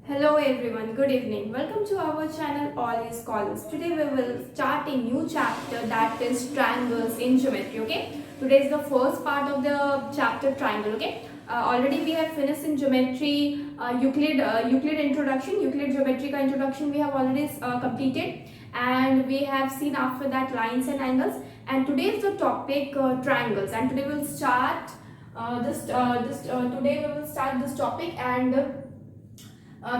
Hello everyone, good evening. Welcome to our channel All is Scholars. Today we will start a new chapter that is triangles in geometry. Okay, today is the first part of the chapter triangle. Okay, already we have finished in geometry Euclid introduction, Euclid geometry ka introduction we have already completed, and we have seen after that lines and angles. And today is the topic triangles, and today we will start today we will start this topic and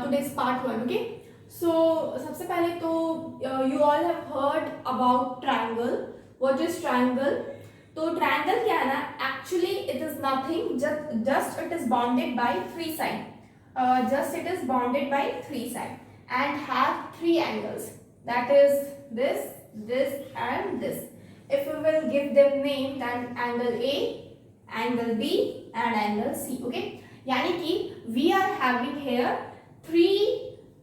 today's part 1. Okay, so सबसे पहले तो you all have heard about triangle. What is triangle? तो triangle क्या है ना, actually it is nothing, just it is bounded by three sides. Just it is bounded by three sides and have three angles, that is this and this. If we will give them name, then angle A, angle B and angle C. Okay, यानी कि we are having here three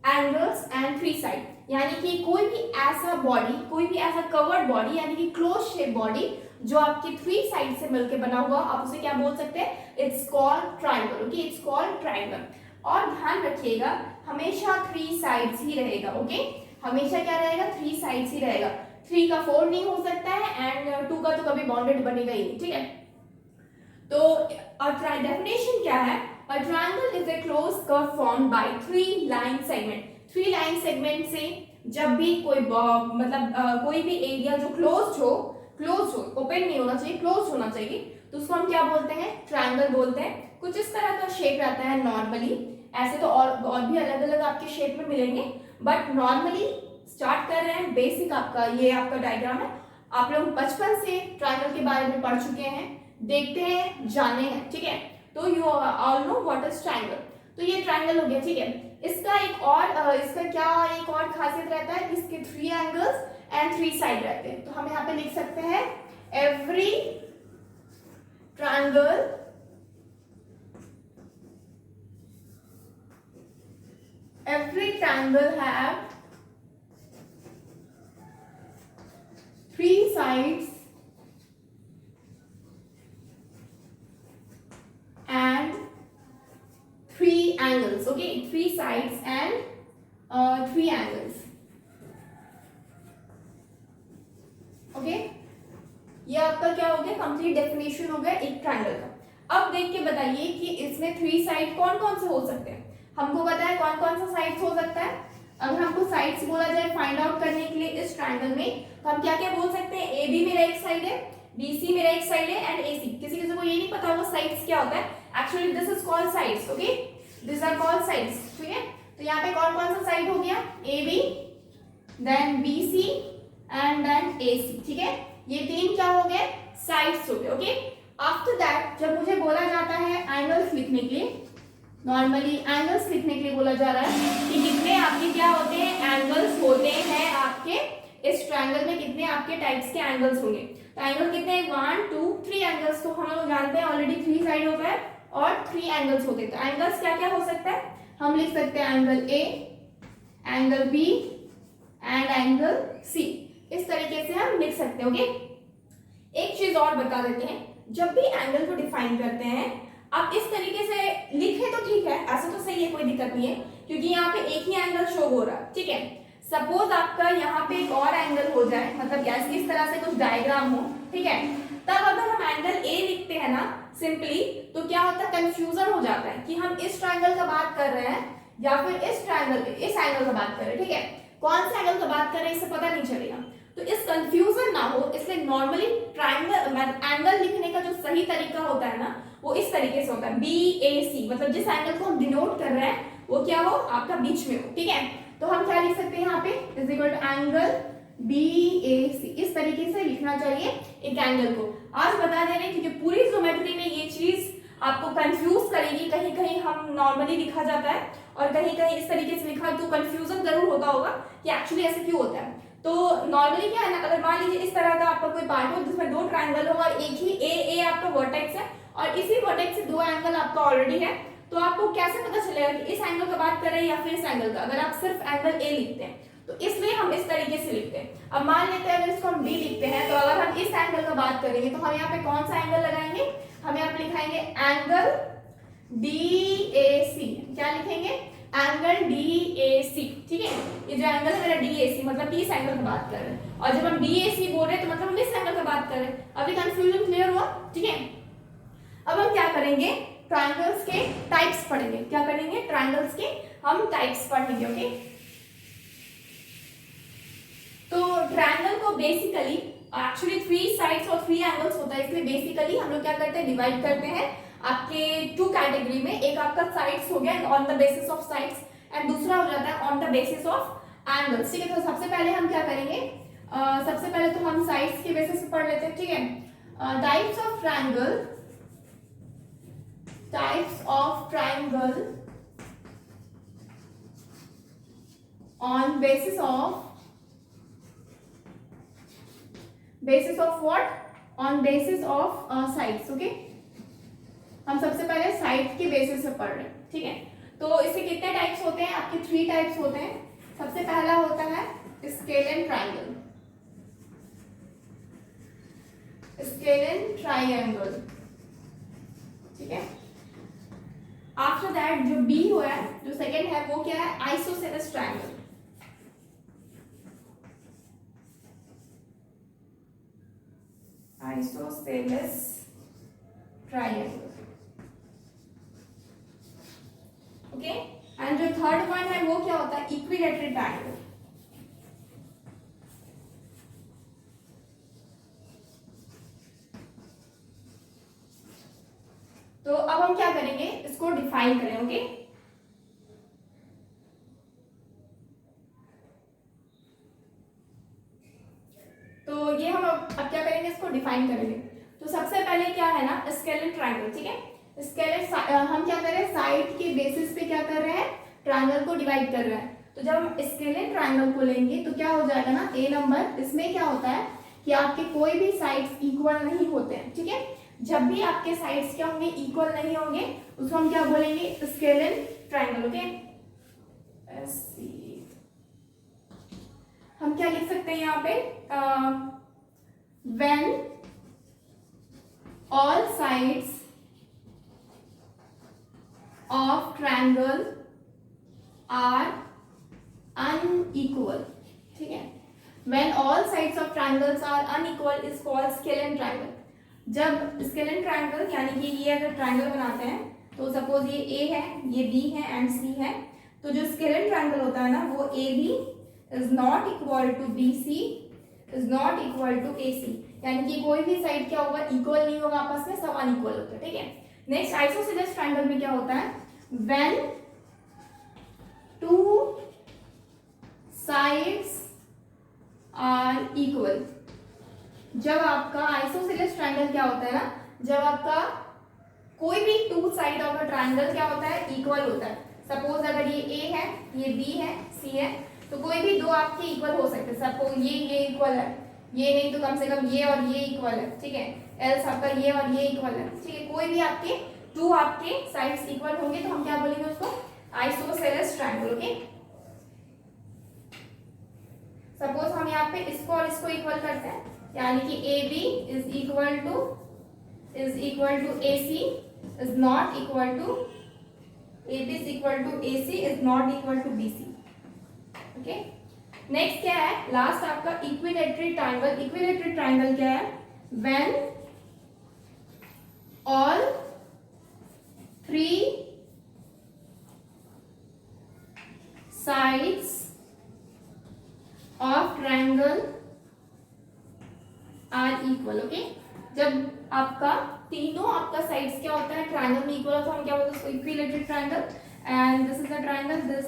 angles and three side, यानी कि कोई भी ऐसा body, कोई भी ऐसा कवर्ड बॉडी यानी कि क्लोज शेप बॉडी जो आपकी थ्री साइड से मिलकर बना हुआ, आप उसे क्या बोल सकते हैं? It's called triangle. Okay, it's called triangle. और ध्यान रखिएगा हमेशा थ्री साइड्स ही रहेगा. ओके, हमेशा क्या रहेगा? थ्री साइड्स ही रहेगा. थ्री का फोर नहीं हो सकता है एंड टू का तो कभी बाउंडेड बनेगा ही नहीं. ठीक है, तो डेफिनेशन क्या है? A triangle is a closed curve formed by three line segment. Three line segment से जब भी कोई कोई भी एरिया जो क्लोज हो, ओपन नहीं होना चाहिए, क्लोज होना चाहिए, तो उसको हम क्या बोलते हैं? ट्रायंगल बोलते हैं. कुछ इस तरह का शेप रहता है नॉर्मली. ऐसे तो और भी अलग अलग आपके शेप में मिलेंगे, बट नॉर्मली स्टार्ट कर रहे हैं. बेसिक आपका ये आपका डायग्राम है. आप लोग बचपन से ट्रायंगल के बारे में पढ़ चुके हैं, देखते हैं, जाने हैं. ठीक है, तो you all know what is triangle. तो ये ट्रायंगल हो गया. ठीक है, इसका एक और खासियत रहता है, इसके three angles and three side रहते हैं. तो हम यहाँ पे लिख सकते हैं every triangle have three sides and three angles. Okay, three sides and three angles. Okay, ये आपका क्या हो गया? कंप्लीट डेफिनेशन हो गया एक ट्रायंगल का. अब देख के बताइए कि इसमें थ्री साइड कौन कौन से हो सकते हैं. हमको पता है कौन कौन सा साइड्स हो सकता है. अगर हमको साइड्स बोला जाए फाइंड आउट करने के लिए इस ट्रायंगल में, तो हम क्या क्या बोल सकते हैं? ए बी मेरा एक साइड है, BC मेरा एक साइड है एंड AC. किसी किसी को ये नहीं पता होगा साइड्स क्या होता है. Actually this is called sides. Okay, this are called sides. ठीक है, तो यहाँ पे कौन कौन सा साइड हो गया? AB, then BC and then AC. ठीक है, ये तीन क्या हो गए? साइड्स हो गए. ओके, आफ्टर दैट जब मुझे बोला जाता है एंगल्स लिखने के लिए, नॉर्मली एंगल्स लिखने के लिए बोला जा रहा है कि कितने आपके क्या होते हैं? एंगल्स होते हैं आपके इस ट्रायंगल में, कितने आपके टाइप्स के एंगल्स होंगे. तो एंगल कितने? 1 2 3 एंगल्स. तो हम लोग जानते हैं ऑलरेडी थ्री साइड होता है और थ्री एंगल्स होते हैं. तो एंगल्स क्या क्या हो सकता है? हम लिख सकते हैं angle A, angle B and angle C. इस तरीके से हम लिख सकते हैं. ओके, एक चीज और बता देते हैं, जब भी एंगल को डिफाइन करते हैं आप इस तरीके से लिखे तो ठीक है, ऐसा तो सही है, कोई दिक्कत नहीं है, क्योंकि यहाँ पे एक ही एंगल शो हो रहा है. ठीक है, सपोज आपका यहाँ पे एक और एंगल हो जाए, मतलब कैसे इस तरह से कुछ डायग्राम हो. ठीक है, तब अगर हम एंगल A लिखते हैं ना सिंपली, तो क्या होता है? कंफ्यूजन हो जाता है कि हम इस ट्रायंगल का बात कर रहे हैं या फिर इस एंगल का बात कर रहे हैं. ठीक है, कौन से एंगल का बात कर रहे हैं इससे पता नहीं चलेगा. तो इस कंफ्यूजन ना हो, इसलिए नॉर्मली ट्रायंगल एंगल लिखने का जो सही तरीका होता है ना, वो इस तरीके से होता है BAC. मतलब जिस एंगल को हम डिनोट कर रहे हैं वो क्या हो? आपका बीच में हो. ठीक है, तो हम क्या लिख सकते हैं यहाँ पे? Is equal to angle BAC. इस तरीके से लिखना चाहिए एक एंगल को. आज बता दे रहे हैं क्योंकि पूरी ज्योमेट्री में ये चीज आपको कंफ्यूज करेगी. कहीं कहीं हम नॉर्मली लिखा जाता है और कहीं कहीं इस तरीके से लिखा, तो कंफ्यूजन जरूर होता होगा कि एक्चुअली ऐसे क्यों होता है. तो नॉर्मली क्या है ना, अगर मान लीजिए इस तरह का आपका कोई पार्ट हो जिसमें दो ट्रायंगल हो और एक ही A आपका वर्टेक्स है और इसी वर्टेक्स से दो एंगल आपका ऑलरेडी है, तो आपको कैसे पता चलेगा कि इस एंगल का बात कर रहे हैं या फिर इस एंगल का, अगर आप सिर्फ एंगल A लिखते हैं. तो इसलिए हम इस तरीके से लिखते हैं. अब मान लेते हैं अगर इसको हम B लिखते हैं, तो अगर हम इस एंगल का बात करेंगे तो हम यहाँ पे कौन सा एंगल लगाएंगे? हम यहाँ पे लिखाएंगे एंगल DAC. क्या लिखेंगे? एंगल DAC, ठीक है। ये जो एंगल है मेरा DAC, मतलब इस एंगल की बात कर रहे हैं, और जब हम DAC बोल रहे हैं तो मतलब हम इस एंगल की बात कर रहे हैं। अभी कंफ्यूजन क्लियर हुआ, ठीक है। अब हम क्या करेंगे, ट्रायंगल्स के टाइप्स पढ़ेंगे। क्या करेंगे, ट्रायंगल्स के हम टाइप्स पढ़ेंगे, ओके। तो ट्रायंगल को बेसिकली एक्चुअली 3 साइड्स और 3 एंगल्स होता है, इसलिए बेसिकली हम लोग क्या करते हैं, डिवाइड करते हैं आपके 2 कैटेगरी में। एक आपका साइड्स हो गया on the basis of sides, and दूसरा हो जाता है on the basis of angles, ठीक है। तो सबसे पहले हम क्या करेंगे, सबसे पहले तो हम साइड्स के बेसिस पे पढ़ लेते हैं, ठीक है। Types of triangle, types of triangle on basis of what, on basis of sides, okay. हम सबसे पहले साइड के बेसिस पे पढ़ रहे हैं, ठीक है। तो इसके कितने टाइप्स होते हैं, आपके 3 टाइप्स होते हैं। सबसे पहला होता है स्केलेन ट्रायंगल, स्केलेन ट्रायंगल, ठीक है। आफ्टर दैट जो बी हुआ है, जो सेकेंड है, वो क्या है, isosceles triangle, isosceles triangle, okay. And जो थर्ड वन है वो क्या होता है, इक्विलैटरल ट्रायंगल। तो अब हम क्या करेंगे, इसको डिफाइन करें, ओके। तो ये हम अब क्या करेंगे, इसको डिफाइन करेंगे। तो सबसे पहले क्या है ना, स्केलेन ट्रायंगल, ठीक है। स्केलेन हम क्या कर रहे हैं, साइड के बेसिस पे क्या कर रहे हैं, ट्रायंगल को डिवाइड कर रहे हैं। तो जब हम स्केलेन ट्रायंगल को लेंगे तो क्या हो जाएगा ना, ए नंबर, इसमें क्या होता है कि आपके कोई भी साइड्स इक्वल नहीं होते हैं, ठीक है। जब भी आपके साइड्स क्या होंगे, इक्वल नहीं होंगे, उसको हम क्या बोलेंगे, स्केलेन ट्रायंगल, ओके। हम क्या लिख सकते हैं यहाँ पे, when all sides of triangle are unequal, ठीक है। When all sides of triangles are unequal is called scalene triangle. जब स्केलेन ट्रायंगल, यानी कि ये अगर ट्रायंगल बनाते हैं, तो सपोज ये ए है, ये बी है एंड सी है, तो जो स्केलेन ट्रायंगल होता है ना, वो A B is not equal to B C is not equal to A C, यानी कि कोई भी साइड क्या होगा, इक्वल नहीं होगा आपस में, सब अनइक्वल होते हैं, ठीक है। नेक्स्ट आइसोसेलेस ट्रायंगल में क्या होता है, व्हेन 2 साइड्स आर इक्वल। जब आपका आइसोसेलेस ट्रायंगल क्या होता है ना, जब आपका कोई भी 2 साइड ऑफ अ ट्रायंगल क्या होता है, इक्वल होता है। सपोज अगर ये ए है, ये बी है, सी है, तो कोई भी 2 आपके इक्वल हो सकते हैं। सपोज ये इक्वल है, ये नहीं तो कम से कम ये और ये इक्वल है, ठीक है। एल्स आपका ये और ये इक्वल है, ठीक है। कोई भी आपके 2 आपके साइड्स इक्वल होंगे तो हम क्या बोलेंगे उसको, आइसोसेलेस ट्रायंगल, ओके। सपोज हम यहाँ पे इसको और इसको इक्वल करते हैं, यानी कि A B is equal to A C is not equal to A B is equal to A C is not equal to B C, okay. Next क्या है, लास्ट आपका इक्विलैटरल ट्रायंगल। इक्विलैटरल ट्रायंगल क्या है, when all 3 sides of triangle are equal, okay. जब आपका तीनों आपका sides क्या होता है, ट्रायंगल में इक्वल, तो हम क्या बोलते हैं उसको, equilateral triangle. And this is the triangle, this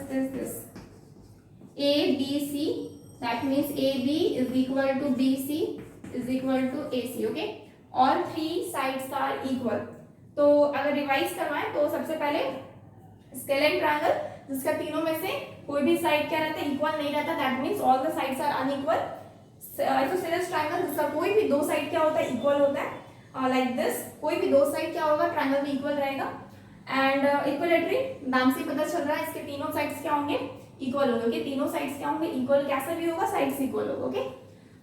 A B C, that means A B is equal to B C is equal to A C, okay. All 3 sides are equal. तो अगर revise करवाएं तो सबसे पहले scalene triangle, जिसका तीनों में से कोई भी साइड क्या रहता है, इक्वल नहीं रहता, that means all the sides are unequal. Isosceles triangle, जिसका कोई भी 2 साइड क्या होता है, इक्वल होता है, लाइक दिस। कोई भी 2 साइड क्या होगा, ट्रायंगल में इक्वल रहेगा। एंड इक्विलैटरल, नाम से पता चल रहा है इसके तीनों साइड्स क्या होंगे, इक्वल होंगे, ओके। तीनों साइड्स क्या होंगे, इक्वल, कैसे भी होगा, साइड्स इक्वल होगा, okay.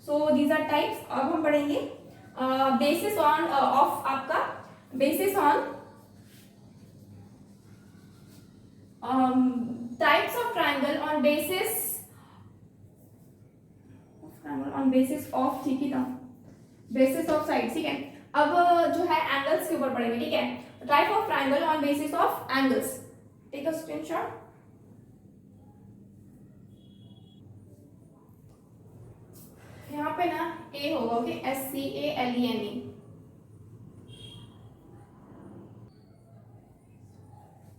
So these are types. अब हम पढ़ेंगे बेसिस ऑन ऑफ आपका basis on types of triangle on basis of, ठीक है ना, बेसिस ऑफ साइड, ठीक है। अब जो है एंगल्स के ऊपर पढ़ेंगे, ठीक है। Type of triangle on basis of angles, take a screenshot. यहाँ पे ना ए होगा, ओके, SCALENE।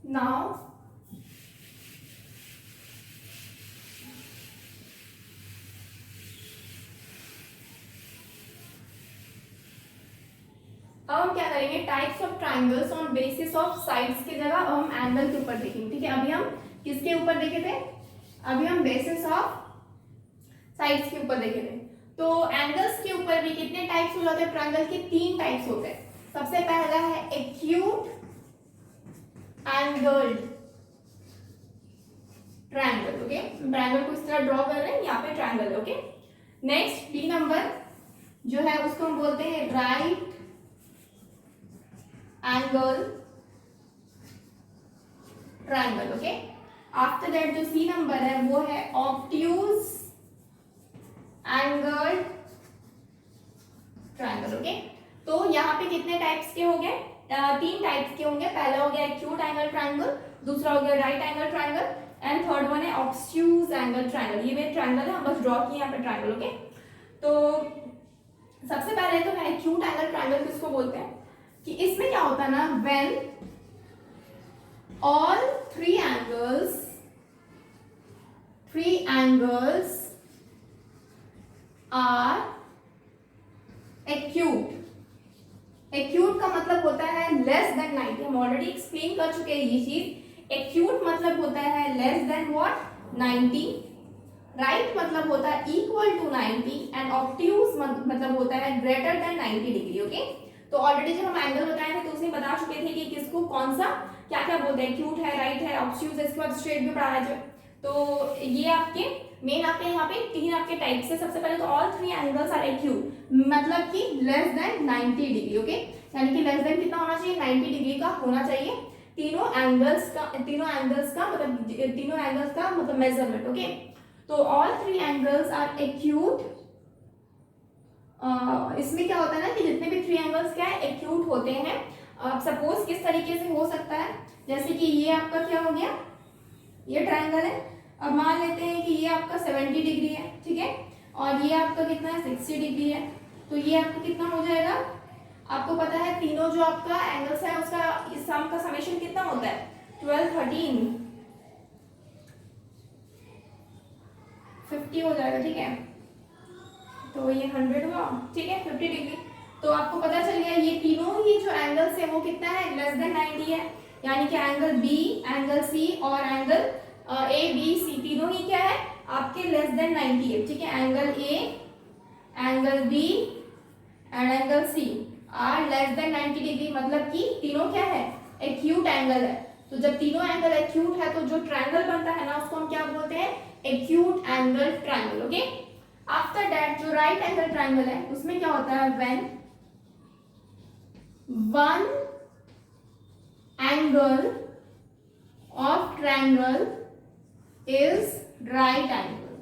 नाउ अब हम क्या करेंगे, types of triangles on basis of sides की जगह अब हम एंगल के ऊपर देखेंगे, ठीक है। अभी हम किसके ऊपर देखे थे, अभी हम बेसिस ऑफ साइड्स के ऊपर देखे थे। तो एंगल्स के ऊपर भी कितने टाइप्स हो जाते हैं ट्राइंगल के, 3 टाइप्स होते हैं। सबसे पहला है acute angled triangle, okay. Triangle को इस तरह ड्रॉ कर रहे हैं, यहाँ पे triangle, okay. Next B number जो है उसको हम बोलते हैं right angle triangle, okay. After that जो सी नंबर है वो है ऑब्ट्यूज एंगल ट्राइंगल, ओके। तो यहाँ पे कितने टाइप्स के हो गए, 3 टाइप्स के होंगे। पहला हो गया एक्यूट एंगल ट्राइंगल, दूसरा हो गया right angle triangle, and third one है ऑब्ट्यूज एंगल ट्राइंगल। ये मेरे ट्राइंगल है, हम बस ड्रॉ किए यहाँ पे ट्राइंगल, ओके। तो सबसे पहले तो है एक्यूट एंगल ट्राइंगल, किसको बोलते हैं कि इसमें क्या होता है ना, when all three angles are acute. Acute का मतलब होता है लेस देन 90, हम ऑलरेडी एक्सप्लेन कर चुके हैं ये चीज। एक्यूट मतलब होता है लेस देन व्हाट, 90। राइट मतलब होता है इक्वल टू 90 एंड ऑब्ट्यूज मतलब होता है ग्रेटर देन 90 डिग्री, ओके। तो ऑलरेडी जब हम एंगल बताए थे तो उसमें बता चुके थे कि किसको कौन सा क्या क्या बोलते हैं, एक्यूट है, राइट है, ऑब्ट्यूज है, इसके बाद स्ट्रेट भी पढ़ा है जो। तो ये आपके मेन आपके यहाँ पे 3 आपके टाइप से। सबसे पहले तो ऑल 3 एंगल्स आर एक्यूट, मतलब कि लेस देन 90 डिग्री, ओके। यानी कि लेस देन कितना होना चाहिए, 90 डिग्री का होना चाहिए तीनों एंगल्स का मतलब मेजरमेंट, ओके। तो ऑल 3 एंगल्स आर एक्यूट। इसमें क्या होता है ना कि जितने भी 3 एंगल्स क्या है एक्यूट होते हैं। सपोज किस तरीके से हो सकता है, जैसे कि ये आपका क्या हो गया, ये ट्राइंगल है। अब मान लेते हैं कि ये आपका 70 डिग्री है, ठीक है, और ये आपका कितना है 60 डिग्री है। तो ये आपका कितना हो जाएगा, आपको पता है तीनों जो आपका एंगल्स है उसका इस सम का समेशन कितना होता है, 12, 13, 50 हो जाएगा, ठीक है। तो ये 100 हुआ, ठीक है, 50 डिग्री। तो आपको पता चल गया ये तीनों ही जो एंगल्स है वो कितना है, लेस देन 90 है। यानी कि एंगल बी, एंगल सी और एंगल ए बी सी तीनों ही क्या है आपके लेस देन 90 है, ठीक है। Angle A, angle B and angle C are less than 90 degree, मतलब कि तीनों क्या है एक्यूट एंगल है। तो जब तीनों एंगल एक्यूट है तो जो ट्रायंगल बनता है ना उसको हम क्या बोलते हैं, acute angle triangle, okay. After that जो राइट एंगल ट्रायंगल है उसमें क्या होता है, when one angle of triangle is right angle,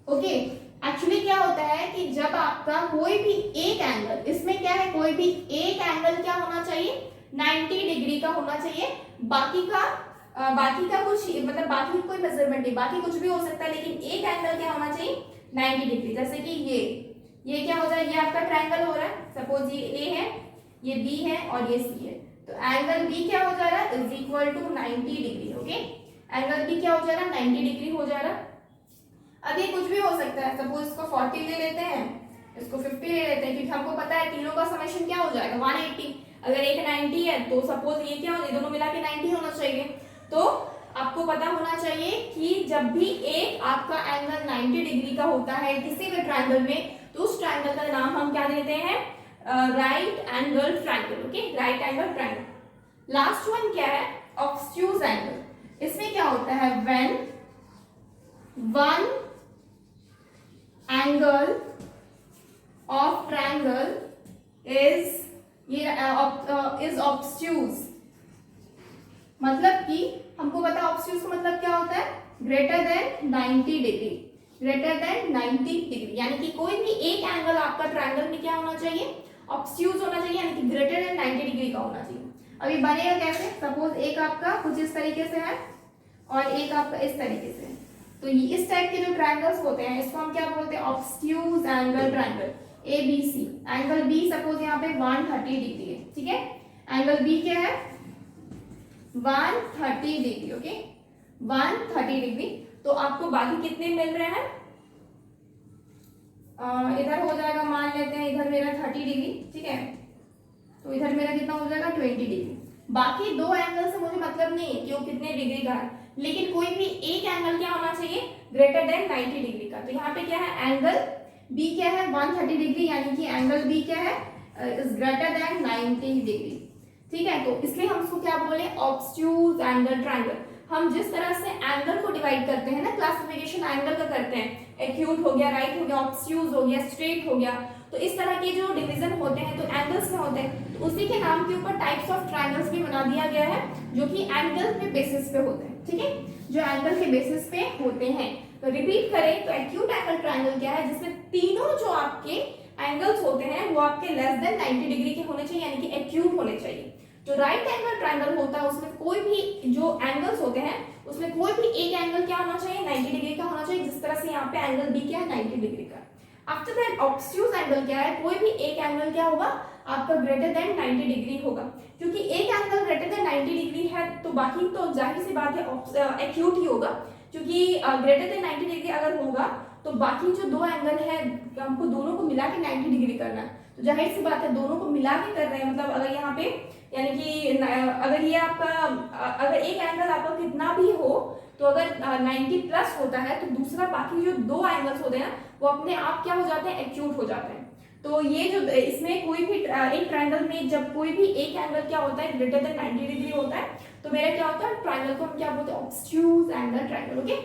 okay. Actually क्या होता है कि जब आपका कोई भी एक एंगल, इसमें क्या है कोई भी एक एंगल क्या होना चाहिए 90 डिग्री का होना चाहिए, बाकी का कुछ मतलब बाकी कोई मेजरमेंट नहीं, बाकी कुछ भी हो सकता है, लेकिन एक एंगल क्या होना चाहिए 90 डिग्री। जैसे कि ये क्या हो जाए, ये आपका ट्रायंगल हो रहा है, सपोज ये ए है, ये बी है और ये सी है, तो एंगल बी क्या हो जा रहा है is equal to 90 degree, okay. Angle B क्या हो जा रहा है 90 डिग्री हो जा रहा है। अब ये कुछ भी हो सकता है, सपोज इसको 40 ले लेते हैं, इसको 50 ले लेते हैं, क्योंकि हमको पता है तीनों का समेशन क्या हो जाएगा 180। अगर एक 90 है तो सपोज ये क्या हो, दोनों मिला के 90 होना चाहिए। तो आपको पता होना चाहिए कि जब भी एक आपका एंगल 90 डिग्री का होता है किसी भी ट्रायंगल में, तो उस ट्रायंगल का नाम हम क्या देते हैं, right angle triangle, okay, right angle triangle. Last one क्या है, ऑब्ट्यूज एंगल। इसमें क्या होता है, when one angle of triangle is obtuse, मतलब कि हमको पता ऑब्ट्यूज का मतलब क्या होता है, greater than 90 degree, greater than 90 degree, यानी कि कोई भी एक एंगल आपका ट्रायंगल में क्या होना चाहिए, ऑब्ट्यूज होना चाहिए, यानी कि ग्रेटर देन 90 डिग्री का होना चाहिए। अभी बनेगा कैसे, सपोज एक आपका कुछ इस तरीके से है और एक आपका इस तरीके से है, तो इस टाइप के जो ट्रायंगल्स होते हैं इसको हम क्या बोलते हैं, obtuse angle triangle, A B C. Angle B suppose यहाँ पे 130 डिग्री है, ठीक है, एंगल बी क्या है 130 डिग्री, ओके 130 डिग्री। तो आपको बाकी कितने मिल रहे हैं, इधर हो जाएगा, मान लेते हैं इधर मेरा 30 डिग्री, ठीक है, तो इधर मेरा कितना हो जाएगा 20 डिग्री। बाकी दो एंगल से मुझे मतलब नहीं है कि वो कितने डिग्री का है, लेकिन कोई भी एक एंगल क्या होना चाहिए, ग्रेटर देन 90 डिग्री का। तो यहाँ पे क्या है, एंगल बी क्या है 130 डिग्री, यानी कि एंगल बी क्या है, इज ग्रेटर देन 90 डिग्री, ठीक है। तो इसलिए हम उसको क्या बोले, ऑब्ट्यूज एंगल ट्रायंगल। हम जिस तरह से एंगल को डिवाइड करते हैं ना, क्लासिफिकेशन एंगल का करते हैं, एक्यूट हो गया, राइट हो गया, ऑब्ट्यूज हो गया, स्ट्रेट हो गया, तो इस तरह के जो डिवीजन होते हैं तो एंगल्स में होते हैं, तो उसी के नाम के ऊपर टाइप्स ऑफ ट्रायंगल्स भी बना दिया गया है जो कि एंगल के बेसिस पे होते हैं, ठीक है, जो एंगल के बेसिस पे होते हैं। तो रिपीट करें तो एक्यूट एंगल ट्रायंगल क्या है, जिसमें तीनों जो आपके एंगल्स होते हैं वो आपके लेस देन 90 डिग्री के होने चाहिए, यानी कि एक्यूट होने चाहिए। जो राइट एंगल ट्रायंगल होता है उसमें कोई भी जो एंगल्स होते हैं उसमें कोई भी एक एंगल क्या होना चाहिए, 90 डिग्री का होना चाहिए, जिस तरह से यहाँ पे एंगल बी क्या है 90 डिग्री का। आफ्टर दैट ऑब्ट्यूज एंगल क्या है, कोई भी एक एंगल क्या होगा आपका ग्रेटर देन 90 डिग्री होगा, क्योंकि एक एंगल ग्रेटर देन 90 डिग्री है तो बाकी तो जाहिर सी बात है एक्यूट ही होगा, क्योंकि ग्रेटर देन 90 डिग्री अगर होगा तो बाकी जो दो एंगल है हमको दोनों को मिला के 90 डिग्री करना है, तो जाहिर सी बात है दोनों को मिला के कर रहे हैं, मतलब अगर यहाँ पे यानी कि अगर ये आपका अगर एक एंगल आपका कितना भी हो तो अगर 90 प्लस होता है तो दूसरा बाकी जो दो एंगल्स होते हैं वो अपने आप क्या हो जाते हैं, एक्यूट हो जाते हैं। तो ये जो इसमें कोई भी एक ट्रायंगल में जब कोई भी एक एंगल क्या होता है ग्रेटर देन 90 डिग्री होता है तो मेरा क्या होता है, ट्रायंगल को हम क्या बोलते हैं, obtuse angle triangle, okay,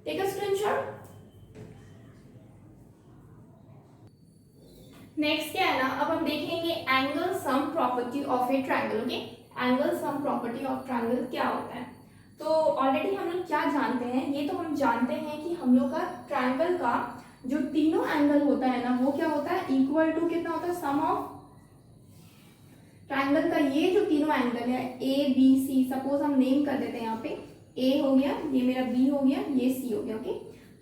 take a screenshot. Next क्या है ना, अब हम देखेंगे angle sum property of a triangle, okay, angle sum property of triangle क्या होता है। तो ऑलरेडी हम लोग क्या जानते हैं, ये तो हम जानते हैं कि हम लोग का ट्रायंगल का जो तीनों एंगल होता है ना वो क्या होता है, इक्वल टू कितना होता है, सम ऑफ ट्रायंगल का ये जो तीनों एंगल है ए बी सी, सपोज हम नेम कर देते हैं, यहाँ पे ए हो गया, ये मेरा बी हो गया, ये सी हो गया, ओके।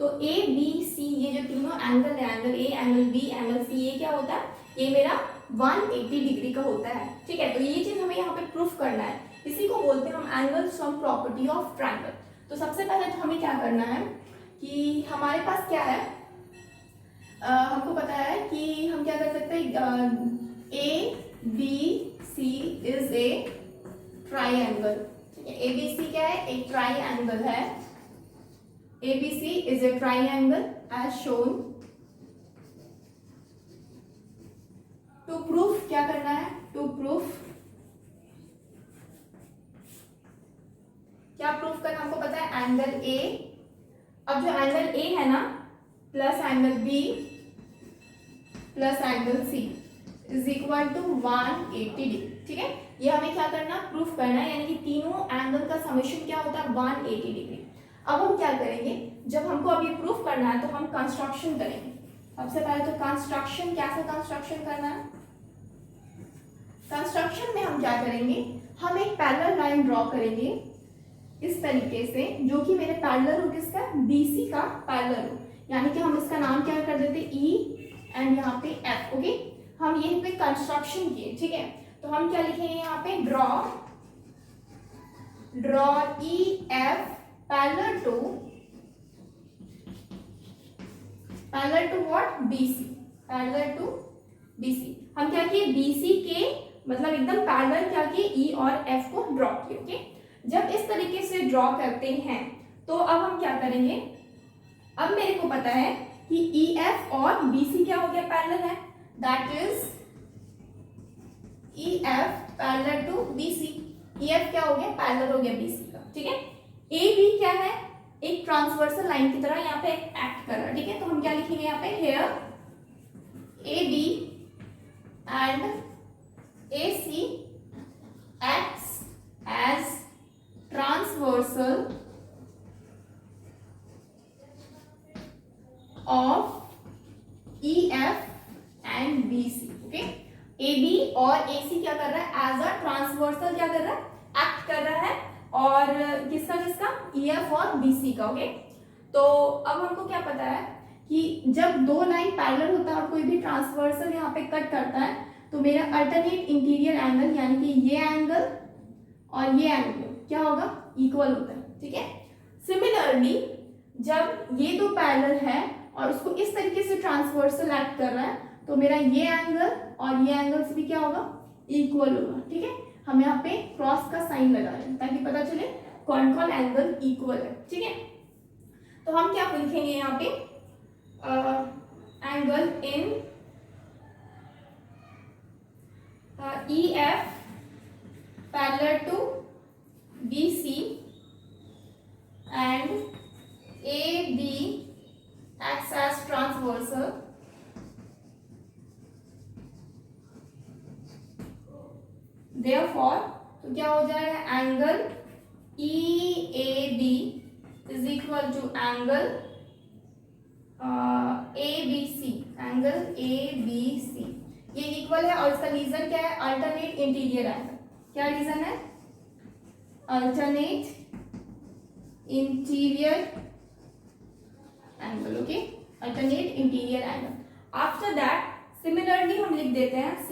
तो ए बी सी ये जो तीनों एंगल है, angle A, angle B, angle C, ये क्या होता है, ये मेरा 180 डिग्री का होता है, ठीक है। तो ये चीज हमें यहाँ पे प्रूफ करना है, इसी को बोलते हैं हम angle sum property of triangle. तो सबसे पहले तो हमें क्या करना है कि हमारे पास क्या है, हमको पता है कि हम क्या कर सकते हैं, A B C is a triangle, ठीक है, ए बी सी क्या है, एक ट्रायंगल है, ABC is a triangle as shown। To prove क्या करना है, to prove क्या प्रूफ करना हमको पता है, एंगल A, अब जो एंगल A है ना plus angle B plus angle C is equal to 180 degree, ठीक है। ये हमें क्या करना, प्रूफ करना है, यानी कि तीनों एंगल का समेशन क्या होता है 180 डिग्री। अब हम क्या करेंगे, जब हमको अब ये प्रूफ करना है तो हम कंस्ट्रक्शन करेंगे। सबसे पहले तो कंस्ट्रक्शन, कैसा कंस्ट्रक्शन करना है, कंस्ट्रक्शन में हम क्या करेंगे, हम एक पैरेलल लाइन ड्रॉ करेंगे इस तरीके से, जो कि मेरे पैरेलल हो किसका, BC का पैरेलल हो, यानी कि हम इसका नाम क्या कर देते E एंड यहाँ पे F, ओके। हम यहीं पे कंस्ट्रक्शन किए, ठीक है। तो हम क्या लिखेंगे यहाँ पे, draw EF parallel to what, BC, parallel to BC। हम क्या किए, BC के मतलब एकदम पैरेलल क्या किए, E और F को ड्रॉ किए, ओके। जब इस तरीके से ड्रॉ करते हैं तो अब हम क्या करेंगे, अब मेरे को पता है कि EF और BC क्या हो गया, पैरेलल है, that is EF parallel to BC, EF क्या हो गया, पैरेलल हो गया BC का, ठीक है। AB क्या है, एक ट्रांसवर्सल लाइन की तरह यहाँ पे एक्ट कर रहा है, ठीक है। तो हम क्या लिखेंगे यहाँ पे, here AB and AC acts as क्या कर रहा है, एज अ ट्रांसवर्सल क्या कर रहा है, एक्ट कर रहा है, और किसका किसका, EF और BC का। ओके, तो अब हमको क्या पता है कि जब दो लाइन पैरेलल होता है और कोई भी ट्रांसवर्सल यहाँ पे कट करता है तो मेरा अल्टरनेट इंटीरियर एंगल यानी कि ये एंगल और ये एंगल क्या होगा, इक्वल होता है। ठीक है, सिमिलरली जब ये दो पैरेलल है और उसको इस तरीके से ट्रांसवर्सल एक्ट कर रहा है तो मेरा ये एंगल और ये एंगल से भी क्या होगा, इक्वल होगा। ठीक है, हम यहाँ पे क्रॉस का साइन लगा रहे हैं ताकि पता चले कौन कौन एंगल इक्वल है। ठीक है, तो हम क्या लिखेंगे यहाँ पे, angle in EF parallel to BC and AB acts as transversal, therefore तो क्या हो जाएगा, angle EAB is equal to angle ABC, angle ABC ये इक्वल है। और इसका रीजन क्या है, अल्टरनेट इंटीरियर एंगल। क्या रीजन है, alternate interior angle. Okay, alternate interior angle. After that similarly हम लिख देते हैं,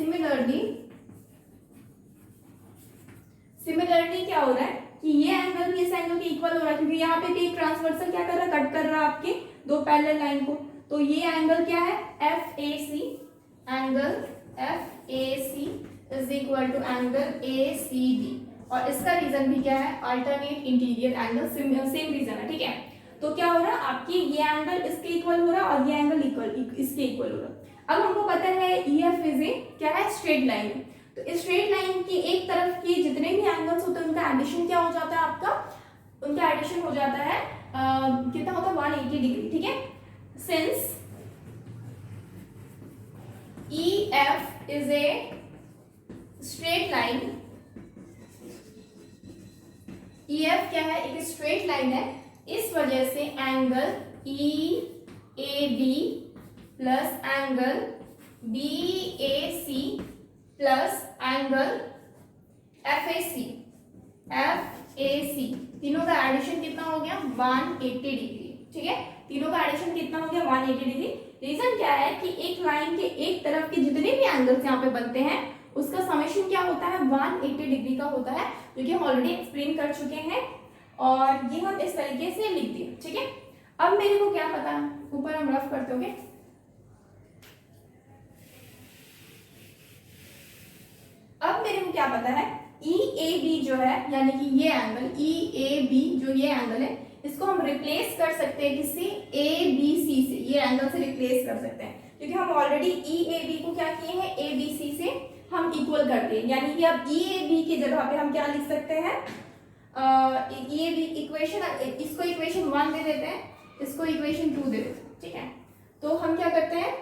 सिमिलरली क्या हो रहा है कि ये एंगल भी इस एंगल के इक्वल हो रहा है क्योंकि यहाँ पे भी एक ट्रांसवर्सल क्या कर रहा है, कट कर रहा है आपके दो पैरेलल लाइन को। तो ये एंगल क्या है, FAC, angle FAC is equal to angle ACB, और इसका रीजन भी क्या है, alternate interior angle, same reason है। ठीक है, तो क्या हो रहा है, आपकी ये एंगल इसके इक्वल हो रहा है और ये एंगल इसके इक्वल हो रहा है। अब हमको पता है EF इज ए क्या है, स्ट्रेट लाइन है। तो इस स्ट्रेट लाइन की एक तरफ की जितने भी एंगल्स होते हैं उनका एडिशन क्या हो जाता है आपका, उनका एडिशन हो जाता है कितना होता है, 180 डिग्री। ठीक है, since EF is a straight line, EF क्या है, एक स्ट्रेट लाइन है, इस वजह से angle EAB plus angle BAC plus angle FAC तीनों का एडिशन कितना हो गया, 180 डिग्री। ठीक है, तीनों का एडिशन कितना हो गया, 180 डिग्री। रीजन क्या है कि एक लाइन के एक तरफ के जितने भी एंगल्स यहाँ पे बनते हैं उसका समेशन क्या होता है, 180 डिग्री का होता है, जो कि हम ऑलरेडी एक्सप्लेन कर चुके हैं और ये हम इस तरीके से लिख दिए। ठीक है, अब मेरे को क्या पता, ऊपर हम रफ करते होंगे, अब मेरे को क्या पता है, EAB जो है यानी कि ये एंगल EAB जो ये एंगल है इसको हम रिप्लेस कर सकते हैं किससे, ABC से, ये एंगल से रिप्लेस कर सकते हैं क्योंकि हम ऑलरेडी EAB को क्या किए हैं, ABC से हम इक्वल करते हैं। यानी कि अब EAB की जगह पे हम क्या लिख सकते हैं, EAB इक्वेशन, इसको इक्वेशन 1 दे देते हैं, इसको इक्वेशन 2 दे देते हैं। ठीक है, तो हम क्या करते हैं,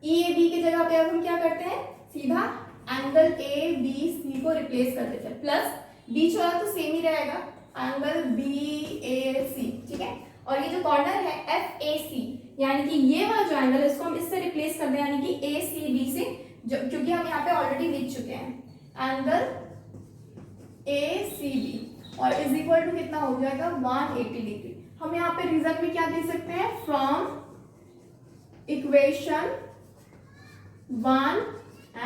EAB की जगह पे अब हम क्या करते हैं, सीधा एंगल ABC को रिप्लेस कर देते हैं, प्लस बीच वाला तो सेम ही रहेगा, एंगल BAC। ठीक है, और ये जो कॉर्नर है FAC यानी कि ये वाला जो एंगल है इसको हम इससे रिप्लेस कर दें यानी कि ACB से, क्योंकि हम यहाँ पे ऑलरेडी लिख चुके हैं एंगल ACB और इज इक्वल टू कितना हो जाएगा, 180 डिग्री। हम यहाँ पे रीजन में क्या दे सकते हैं, फ्रॉम इक्वेशन 1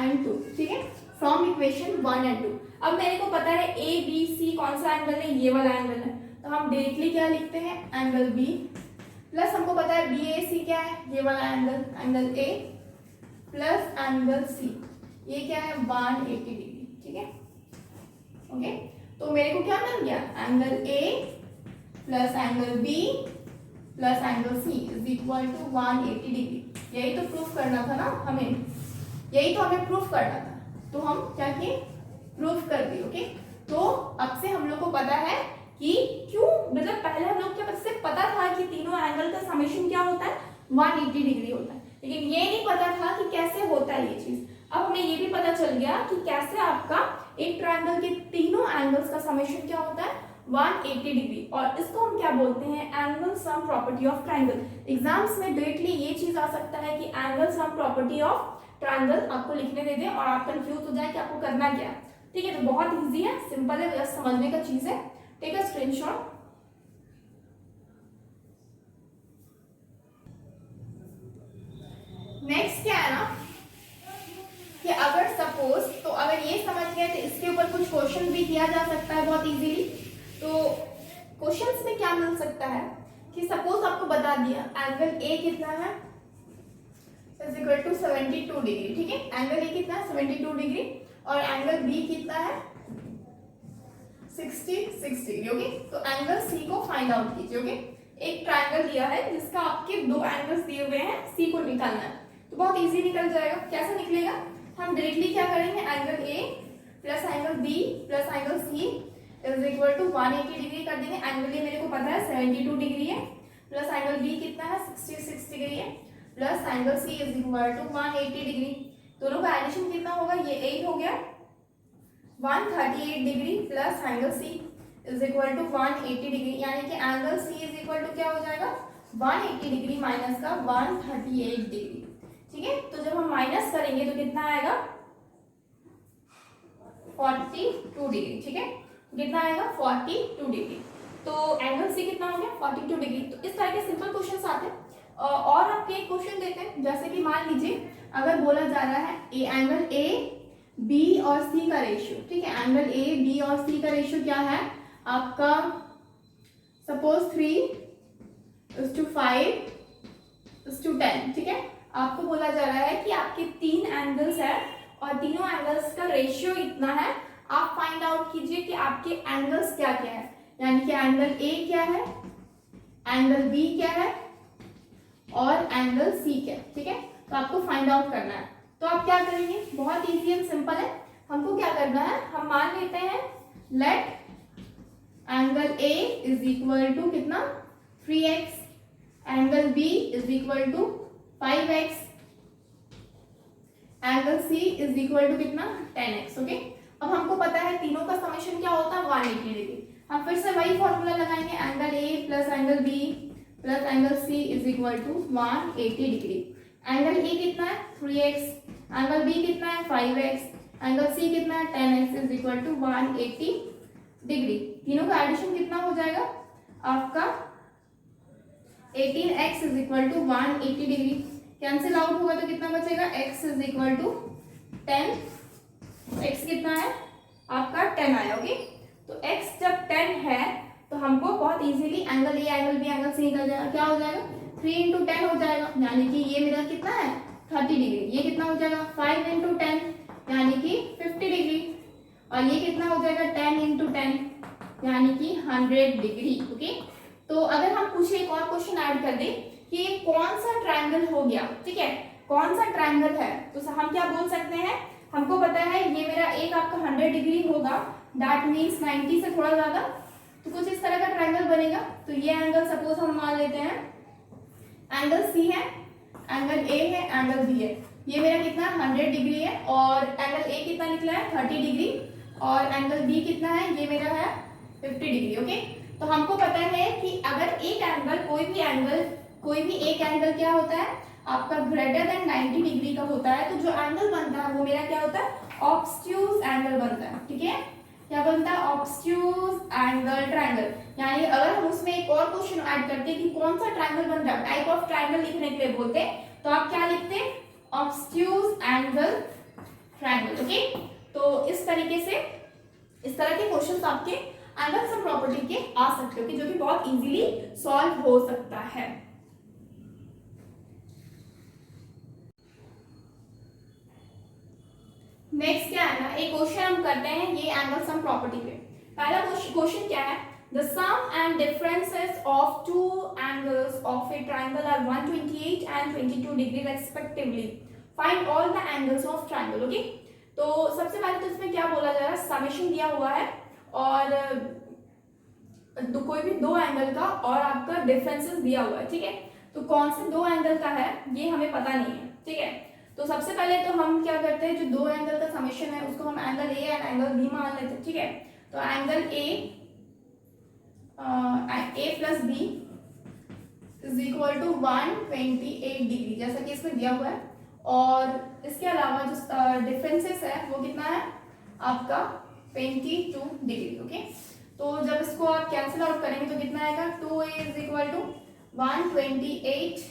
and 2। ठीक है, फ्रॉम इक्वेशन 1 and 2। अब मेरे को पता है ABC कौन सा एंगल है, ये वाला एंगल है, तो हम डायरेक्टली क्या लिखते हैं, एंगल B, प्लस हमको पता है BAC क्या है, ये वाला angle, angle A plus angle C, ये क्या है, 180 डिग्री। ठीक है, ओके, तो मेरे को क्या मिल गया, angle A plus angle B plus angle C is equal to 180 degree. यही तो प्रूफ करना था ना हमें, यही तो हमें प्रूफ करना था, तो हम क्या किए, प्रूफ कर दिए। ओके, तो अब से हम लोग को पता है कि क्यों, मतलब पहले हम लोग क्या से पता था कि तीनों एंगल का समेशन क्या होता है, 180 डिग्री होता है, लेकिन ये नहीं पता था कि कैसे होता है ये चीज। अब हमें ये भी पता चल गया कि कैसे आपका एक ट्रायंगल के तीनों एंगल्स का समेशन क्या होता है, 180 डिग्री, और इसको हम क्या बोलते हैं, angle sum property of triangle. Exams में डायरेक्टली ये चीज आ सकता है कि angle sum property of triangle आपको लिखने दे दे और आप कंफ्यूज हो जाए कि आपको करना क्या है। ठीक है, तो बहुत इजी है, सिंपल है, बस समझने का चीज है। Take a screenshot. नेक्स्ट क्या है ना कि अगर सपोज, तो अगर ये समझ गए तो इसके ऊपर कुछ क्वेश्चन भी किया जा सकता है बहुत इजीली। तो क्वेश्चंस में क्या मिल सकता है कि सपोज आपको बता दिया एंगल ए कितना है इज इक्वल टू 72 डिग्री। ठीक है, एंगल ए कितना है 72 डिग्री और एंगल बी कितना है 66 डिग्री। ओके, तो एंगल सी को फाइंड आउट कीजिए। ओके, एक ट्रायंगल दिया है जिसका आपके दो एंगल्स दिए हुए हैं, सी को निकालना है। तो बहुत इजी निकल जाएगा। कैसे निकलेगा, हम डायरेक्टली क्या करेंगे, angle A plus angle B plus angle C is equal to 180 degree कर देंगे। एंगल ए मेरे को पता है 72 डिग्री है, प्लस एंगल बी कितना है 66 डिग्री है, plus angle C is equal to 180 degree. दोनों का एडिशन कितना होगा, ये 8 हो गया, 138 degree plus angle C is equal to 180 degree, यानी कि angle C is equal to क्या हो जाएगा 180 डिग्री माइनस का 138 डिग्री। ठीक है, तो जब हम माइनस करेंगे तो कितना आएगा 42 डिग्री। ठीक है, कितना आएगा 42 डिग्री। तो एंगल सी कितना हो गया 42 डिग्री। तो इस तरह के सिंपल क्वेश्चंस आते हैं। और आपके एक क्वेश्चन देते हैं, जैसे कि मान लीजिए अगर बोला जा रहा है एंगल ए बी और सी का रेशियो। ठीक है, एंगल ए बी और सी का रेशियो क्या है आपका, सपोज 3:5:10। ठीक है, आपको बोला जा रहा है कि आपके 3 एंगल्स है और तीनों एंगल्स का रेशियो इतना है। आप फाइंड आउट कीजिए कि आपके एंगल्स क्या क्या है, यानी कि एंगल ए क्या है, एंगल बी क्या है और एंगल सी क्या है। ठीक है, तो आपको फाइंड आउट करना है। तो आप क्या करेंगे, बहुत इजी एंड सिंपल है। हमको क्या करना है, हम मान लेते हैं let angle A is equal to कितना 3x, angle B is equal to 5x, angle C is equal to कितना 10x। ओके, अब हमको पता है तीनों का समेशन क्या होता है 180 डिग्री। हम फिर से वही फॉर्मूला लगाएंगे, angle A plus angle B plus angle C is equal to 180 degree. Angle A कितना है 3x, एंगल बी कितना है 5x, एंगल सी कितना है 10x is equal to 180 degree. तीनों का एडिशन कितना हो जाएगा आपका 18x is equal to 180 degree. Cancel out होगा तो कितना बचेगा, x is equal to 10, x कितना है आपका 10 आया। ओके, तो x जब 10 है तो हमको बहुत easily angle A angle B angle C निकल जाएगा। क्या हो जाएगा 3 into 10 हो जाएगा, यानी कि ये मेरा कितना है 30 डिग्री। ये कितना हो जाएगा 5 into 10 यानी कि 50 डिग्री, और ये कितना हो जाएगा 10 into 10 यानी कि 100 डिग्री। ओके, तो अगर हम पूछे एक और क्वेश्चन ऐड कर दें कि ये कौन सा ट्रायंगल हो गया, ठीक है, कौन सा ट्रायंगल है, तो हम क्या बोल सकते हैं, हमको पता है ये मेरा एक आपका 100 डिग्री होगा, दैट मीन्स 90 से थोड़ा ज्यादा, तो कुछ इस तरह का ट्रायंगल बनेगा। तो ये एंगल सपोज हम मान लेते हैं एंगल सी है, एंगल ए है, एंगल बी है। ये मेरा कितना 100 डिग्री है और एंगल ए कितना निकला है 30 डिग्री और एंगल बी कितना है, ये मेरा है 50 डिग्री। ओके, तो हमको पता है कि अगर एक एंगल कोई भी एक एंगल क्या होता है आपका ग्रेटर देन 90 डिग्री का होता है, तो जो एंगल बनता है वो मेरा क्या होता है ऑब्स्ट्यूज एंगल बनता है। ठीक है, क्या बनता है ऑब्स्ट्यूज एंगल ट्रायंगल। यानी अगर हम उसमें एक और क्वेश्चन ऐड करते कि कौन सा ट्रायंगल बन रहा है, टाइप ऑफ ट्रायंगल लिखने के लिए बोलते, तो आप क्या लिखते ऑब्स्ट्यूज एंगल ट्रायंगल। ओके, तो इस तरीके से इस तरह के क्वेश्चंस आपके एंगल्स और प्रॉपर्टी के आ सकते हो, जो कि बहुत इजीली सॉल्व हो सकता है। नेक्स्ट क्या है ना, एक क्वेश्चन हम करते हैं ये एंगल सम प्रॉपर्टी पे। पहला क्वेश्चन क्या है, the sum and differences of two angles of a triangle are 128 एंड 22 degree respectively, find all the angles of triangle. Okay, तो सबसे पहले तो इसमें क्या बोला जा रहा है, समेशन दिया हुआ है और कोई भी दो एंगल का और आपका डिफरेंसेस दिया हुआ है। ठीक है, तो कौन से दो एंगल का है ये हमें पता नहीं है। ठीक है, तो सबसे पहले तो हम क्या करते हैं, जो दो एंगल का समेशन है उसको हम angle A and angle B मान लेते हैं। ठीक है, तो angle A plus B is equal to 128 degree, जैसा कि इसमें दिया हुआ है, और इसके अलावा जो डिफरेंसेस है वो कितना है आपका 22 डिग्री। ओके, तो जब इसको आप कैंसिल आउट करेंगे तो कितना आएगा 2a is equal to 128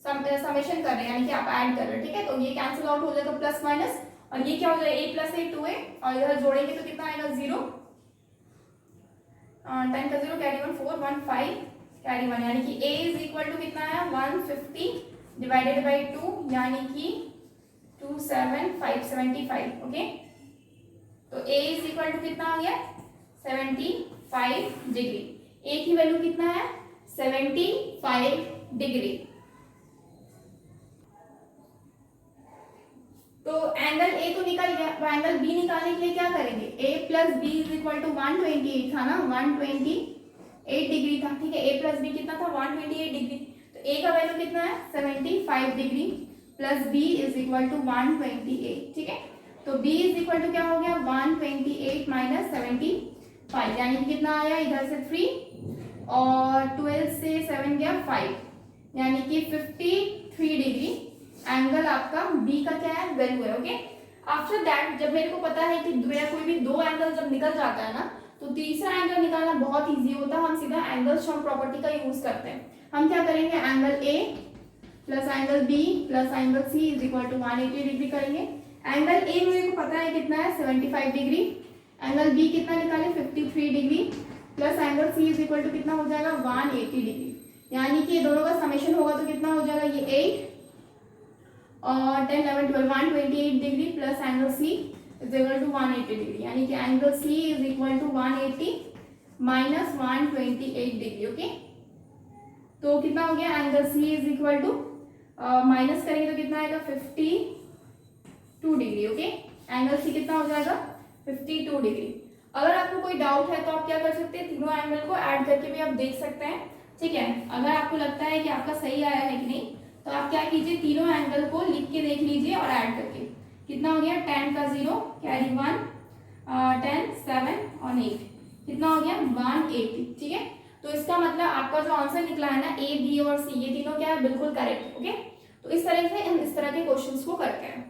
summation कर रहे हैं यानी कि आप ऐड कर रहे हैं, ठीक है। तो ये कैंसिल आउट हो जाएगा प्लस माइनस, और ये क्या हो जाएगा a प्लस a 2a, और इधर जोड़ेंगे तो कितना आएगा 0 10 का 0 कैरी 1 4 1 5 कैरी 1, यानी कि a इज इक्वल टू कितना है 150 डिवाइडेड बाई 2 यानी कि 27575। ओके, तो a इज इक्वल टू कितना आ गया 75 डिग्री। a की वैल्यू कितना है 75 डिग्री। तो एंगल a तो निकल गया, तो एंगल b निकालने के लिए क्या करेंगे a plus B is equal to 128 था ना, 128 डिग्री था, ठीक है। a प्लस बी कितना था 128 डिग्री, तो a का वैल्यू कितना है 75 degree plus b is equal to 128, ठीक है। तो b इज इक्वल टू क्या हो गया 128 माइनस 75, यानी कि कितना आया इधर से 3 और 12 से 7 गया 5, यानी कि 53 डिग्री एंगल आपका b का क्या है वैल्यू है। ओके, आफ्टर दैट जब मेरे को पता है कि मेरा कोई भी दो एंगल जब निकल जाता है ना, तो तीसरा एंगल निकालना बहुत इजी होता है। हम सीधा एंगल सम प्रॉपर्टी का यूज करते हैं। हम क्या करेंगे angle a plus angle b plus angle c is equal to 180 degree करेंगे। एंगल a मेरे को पता है कितना है 75 डिग्री, एंगल b कितना निकाले 53 degree plus angle c is equal to कितना हो जाएगा 180 डिग्री, यानी कि दोनों का समेशन होगा तो कितना हो जाएगा ये 8 और 10 11 12 128 degree plus angle c is equal to 180 degree, यानी कि angle c is equal to 180 minus 128 degree. Okay, तो कितना हो गया angle c is equal to minus करेंगे तो कितना आएगा 52 डिग्री। ओके, एंगल c कितना हो जाएगा 52 डिग्री। अगर आपको कोई डाउट है तो आप क्या कर सकते हैं तीनों एंगल को ऐड करके भी आप देख सकते हैं, ठीक है। अगर आपको लगता है कि आपका सही आया है कि नहीं, तो आप क्या कीजिए तीनों एंगल को लिख के देख लीजिए और ऐड करके कितना हो गया 10 का 0 कैरी 1 10 7 और 8 कितना हो गया 180, ठीक है। तो इसका मतलब आपका जो आंसर निकला है ना a b और c ये तीनों क्या है बिल्कुल करेक्ट। ओके, तो इस तरह से हम इस तरह के क्वेश्चंस को करते हैं।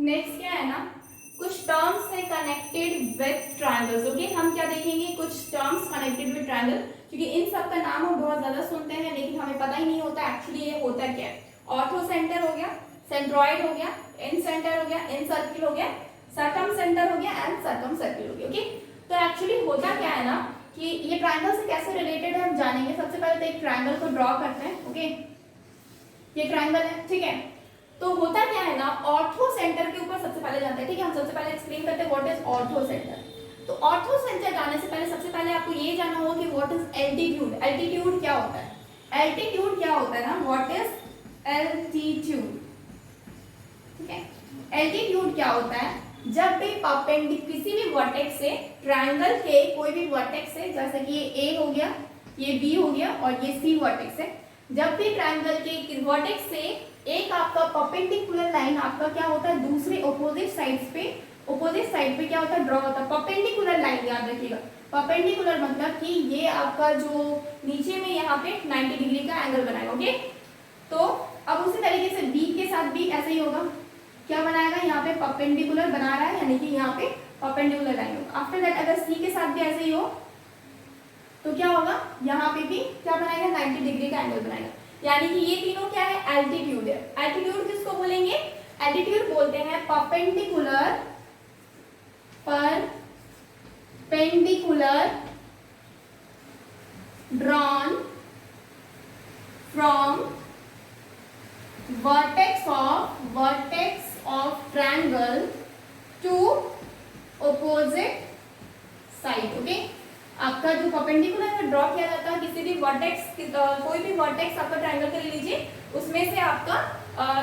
नेक्स्ट क्या है ना कुछ टर्म्स है कनेक्टेड विद ट्रायंगल्स। ओके, हम क्या देखेंगे कुछ टर्म्स कनेक्टेड विद ट्रायंगल, क्योंकि इन सब का नाम हम बहुत ज्यादा सुनते हैं लेकिन हमें पता ही नहीं होता एक्चुअली ये होता क्या है। ऑर्थो सेंटर हो गया, सेंट्रॉइड हो गया, इन सेंटर हो गया, इन सर्किल हो गया, सर्कम सेंटर हो गया एंड सर्कम सर्किल हो गया। ओके, तो एक्चुअली होता क्या है ना कि ये ट्रायंगल से कैसे रिलेटेड है हम जानेंगे। सबसे पहले तो एक ट्रायंगल को ड्रॉ करते हैं। ओके, ये ट्रायंगल है, ठीक है। तो होता क्या है ना ऑर्थो सेंटर के ऊपर सबसे पहले जाते हैं, ठीक है। हम सबसे पहले एक्सप्लेन करते हैं व्हाट इज ऑर्थो सेंटर। तो ऑर्थो सेंटर जाने से पहले सबसे पहले आपको ये जानना होगा कि व्हाट इज एल्टीट्यूड। एल्टीट्यूड क्या होता है, एल्टीट्यूड क्या होता है ना व्हाट इज एल्टीट्यूड, ठीक है। एल्टीट्यूड क्या होता है जब भी परपेंडिकुलर किसी भी वर्टेक्स से ट्रायंगल के कोई भी वर्टेक्स से, जैसे कि ये a हो गया, ये b हो गया और ये c वर्टेक्स है, जब भी ट्रायंगल के वर्टेक्स से एक आपका परपेंडिकुलर लाइन आपका क्या होता है दूसरे ऑपोजिट साइड्स पे, ऑपोजिट साइड पे क्या होता है ड्रॉ होता है परपेंडिकुलर लाइन। याद रखिएगा परपेंडिकुलर मतलब कि ये आपका जो नीचे में यहाँ पे 90 डिग्री का एंगल बनाएगा। ओके, तो अब उसी तरीके से b के साथ भी ऐसा ही होगा, क्या बनाएगा यहाँ पे परपेंडिकुलर बना रहा है यानी कि यहाँ पे परपेंडिकुलर लाइन होगा। आफ्टर दैट अगर c के साथ भी ऐसे ही हो तो क्या होगा यहाँ पे भी क्या बनाएगा 90 डिग्री का एंगल बनाएगा, यानी कि ये तीनों क्या है एल्टीट्यूड है। एल्टीट्यूड किसको बोलेंगे, एल्टीट्यूड बोलते हैं perpendicular drawn from vertex of triangle to opposite side. Okay, आपका जो परपेंडिकुलर में ड्रॉ किया जाता है किसी भी वर्टेक्स, कोई भी वर्टेक्स आपका ट्रायंगल का ले लीजिए, उसमें से आपका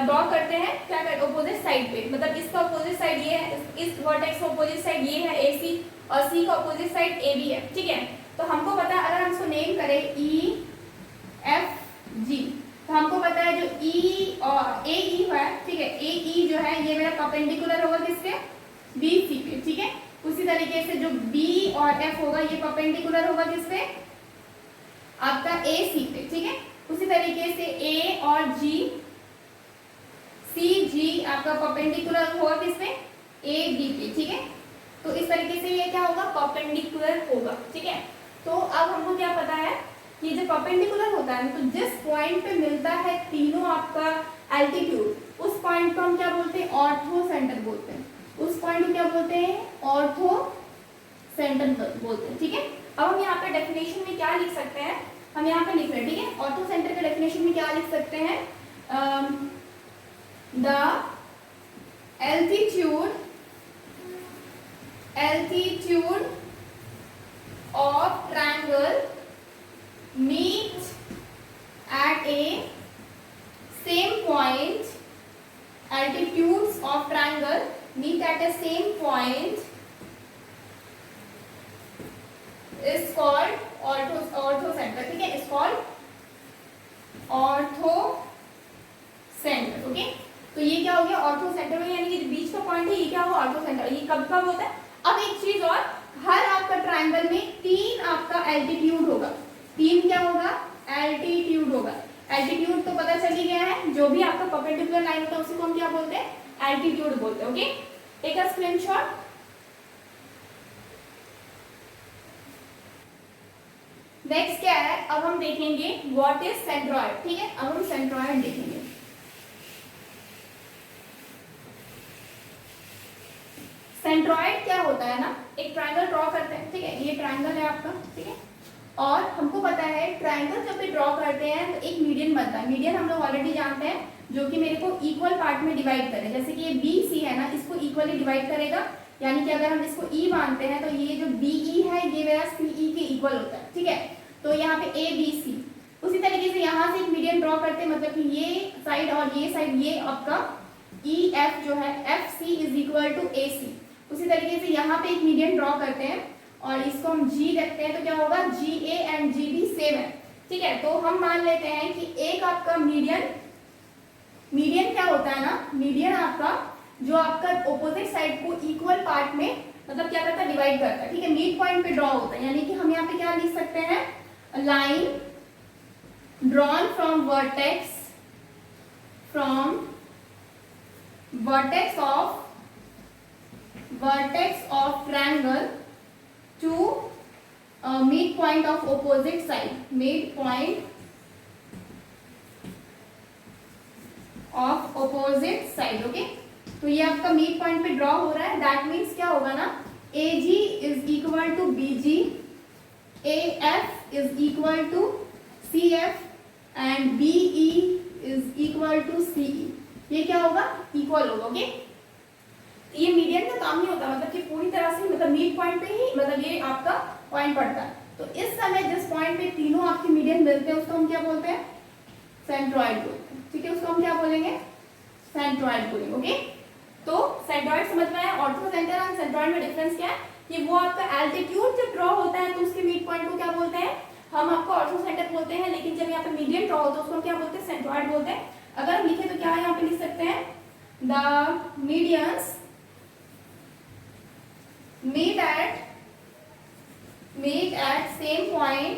ड्रॉ करते हैं क्या करते हैं ऑपोजिट साइड पे, मतलब इसका ऑपोजिट साइड ये है, इस वर्टेक्स का ऑपोजिट साइड ये है AC और C का ऑपोजिट साइड AB है, ठीक है। तो हमको पता है अगर हम इसको नेम करें EFG, तो हमको पता है जो E और AE है, ठीक है, AE जो है ये मेरा परपेंडिकुलर होगा किसके BC पे, ठीक है। उसी तरीके से जो B और F होगा ये परपेंडिकुलर होगा किसपे आपका AC पे, ठीक है। उसी तरीके से ए और जी, सी जी आपका परपेंडिकुलर होगा किसमें, ए बी पे, ठीक है। तो इस तरीके से ये क्या होगा, परपेंडिकुलर होगा, ठीक है। तो अब हमको क्या पता है कि जो परपेंडिकुलर होता है तो जिस पॉइंट पे मिलता है तीनों आपका एल्टीट्यूड, उस पॉइंट को हम क्या बोलते हैं, ऑर्थो सेंटर बोलते हैं। उस पॉइंट को क्या बोलते हैं, ऑर्थो सेंटर बोलते हैं, ठीक है। अब हम यहाँ पे डेफिनेशन में क्या लिख सकते हैं, हम यहाँ पे लिख रहे हैं, ठीक है। ऑर्थो सेंटर के डेफिनेशन में क्या लिख सकते हैं, the altitude of triangle meet at a same point, altitudes of triangle meet at a same point is called ortho center, ठीक है, is called ortho center, okay. तो ये क्या हो गया, ऑर्थो सेंटर में, यानी कि बीच का पॉइंट है, ये क्या होगा, ऑर्थो सेंटर। ये कब कब होता है, अब एक चीज और, हर आपका ट्रायंगल में तीन आपका एल्टीट्यूड होगा, तीन क्या होगा, एल्टीट्यूड होगा। एल्टीट्यूड तो पता चल ही गया है, जो भी आपका परपेंडिकुलर लाइन होता है उसी को हम क्या बोलते हैं, एल्टीट्यूड बोलते हैं, okay. Take a screenshot. Next क्या है, अब हम देखेंगे व्हाट इज सेंट्रॉइड, ठीक है। अब हम सेंट्रॉइड देखेंगे। सेंट्रॉइड क्या होता है ना, एक ट्रायंगल ड्रॉ करते हैं, ठीक है, ये ट्रायंगल है आपका, ठीक है। और हमको पता है ट्रायंगल जब भी ड्रॉ करते हैं तो एक मीडियन बनता है। मीडियन हम लोग ऑलरेडी जानते हैं, जो कि मेरे को इक्वल पार्ट में डिवाइड करे, जैसे कि ये बी सी है ना, इसको इक्वली डिवाइड करेगा, यानी कि अगर हम इसको ई मानते हैं तो ये जो बी ई है ये मेरा सी ई के इक्वल होता है, ठीक है। तो यहाँ पे ए बी सी, उसी तरीके से यहाँ से एक मीडियन ड्रॉ करते हैं, मतलब कि ये साइड और ये साइड, ये आपका ई एफ जो है, F C is equal to A C. उसी तरीके से यहाँ पे एक मीडियन ड्रॉ करते हैं और इसको हम जी रखते हैं, तो क्या होगा, G A and G B same है, ठीक है। तो हम मान लेते हैं कि एक आपका मीडियन क्या होता है ना, मीडियन आपका जो आपका ऑपोजिट साइड को इक्वल पार्ट में मतलब क्या करता है, डिवाइड करता है, ठीक है। मिड पॉइंट पे ड्रॉ होता है, यानी कि हम यहाँ पे क्या लिख सकते हैं, line drawn from vertex of triangle to midpoint of opposite side, midpoint of opposite side, okay. तो ये आपका मिड पॉइंट पे ड्रॉ हो रहा है, दैट मीन्स क्या होगा ना, A G is equal to B G, A F is equal to C F and B E is equal to C E. ये क्या होगा, इक्वल होगा, ओके। ये मीडियन का काम नहीं होता, मतलब कि पूरी तरह से मतलब मिड पॉइंट पे ही मतलब ये आपका पॉइंट पड़ता है। तो इस समय जिस पॉइंट पे तीनों आपके मीडियन मिलते हैं उसको हम क्या बोलते हैं, सेंट्रॉइड बोलते हैं, ठीक है। उसको हम क्या बोलेंगे, सेंट्रॉइड बोलेंगे, ओके। तो सेंट्रॉइड समझ में आया। ऑर्थो सेंटर और सेंट्रॉइड में डिफरेंस क्या है, कि वो आपका एल्टीट्यूड जब ड्रॉ होता है तो उसके मिड पॉइंट को क्या बोलते हैं, हम आपको ऑर्थो सेंटर बोलते हैं, लेकिन जब यहाँ पे मीडियन ड्रॉ होता है उसको क्या बोलते हैं, सेंट्रॉइड बोलते हैं। अगर हम लिखे तो क्या यहाँ पे लिख सकते हैं, the medians meet at same point